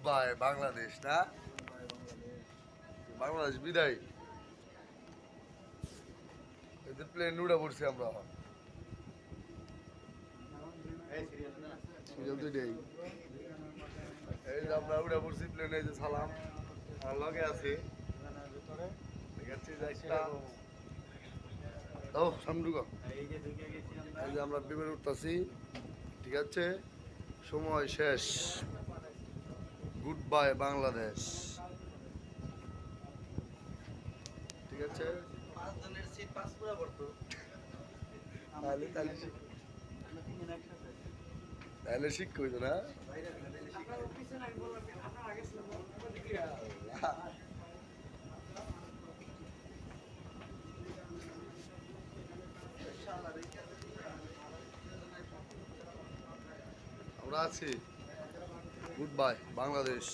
By Bangladesh না, বাংলাদেশ বিদায়। এদের প্লেন উড়ে পড়ছি আমরা। সিরিয়াল দুইটাই। এই যে আমরা উড়ে পড়ছি প্লেনে, এই যে সালাম আর লগে আছে। ও সামনে ঢুকো। এই যে আমরা বিমান উঠতেছি, ঠিক আছে, সময় শেষ। গুড বাই বাংলাদেশ, ঠিক আছে। তাহলে শিক্ষা হইতো না। আমরা আছি। Good bye Bangladesh.